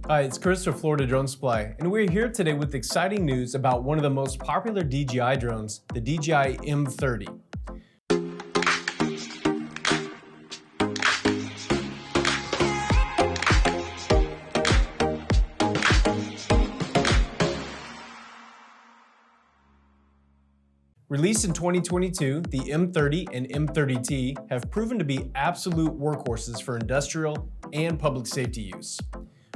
Hi, it's Chris with Florida Drone Supply, and we're here today with exciting news about one of the most popular DJI drones, the DJI M30. Released in 2022, the M30 and M30T have proven to be absolute workhorses for industrial and public safety use.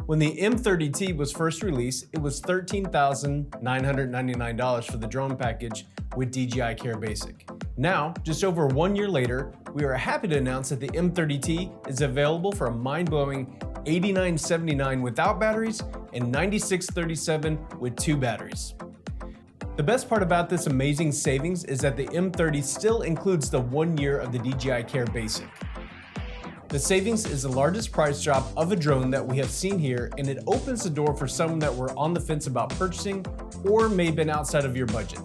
When the M30T was first released, it was $13,999 for the drone package with DJI Care Basic. Now, just over 1 year later, we are happy to announce that the M30T is available for a mind-blowing $89.79 without batteries and $96.37 with 2 batteries. The best part about this amazing savings is that the M30 still includes the 1 year of the DJI Care Basic. The savings is the largest price drop of a drone that we have seen here, and it opens the door for someone that were on the fence about purchasing or may have been outside of your budget.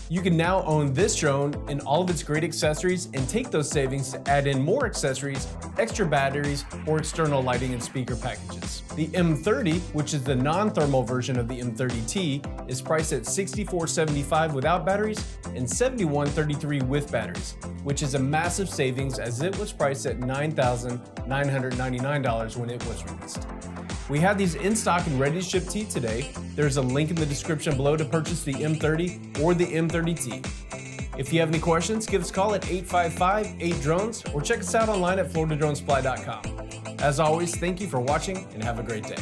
You can now own this drone and all of its great accessories and take those savings to add in more accessories, extra batteries, or external lighting and speaker packages. The M30, which is the non-thermal version of the M30T, is priced at $64.75 without batteries and $71.33 with batteries, which is a massive savings as it was priced at $9,999 when it was released. We have these in stock and ready to ship to you today. There's a link in the description below to purchase the M30 or the M30T. If you have any questions, give us a call at 855-8-DRONES or check us out online at floridadronesupply.com. As always, thank you for watching and have a great day.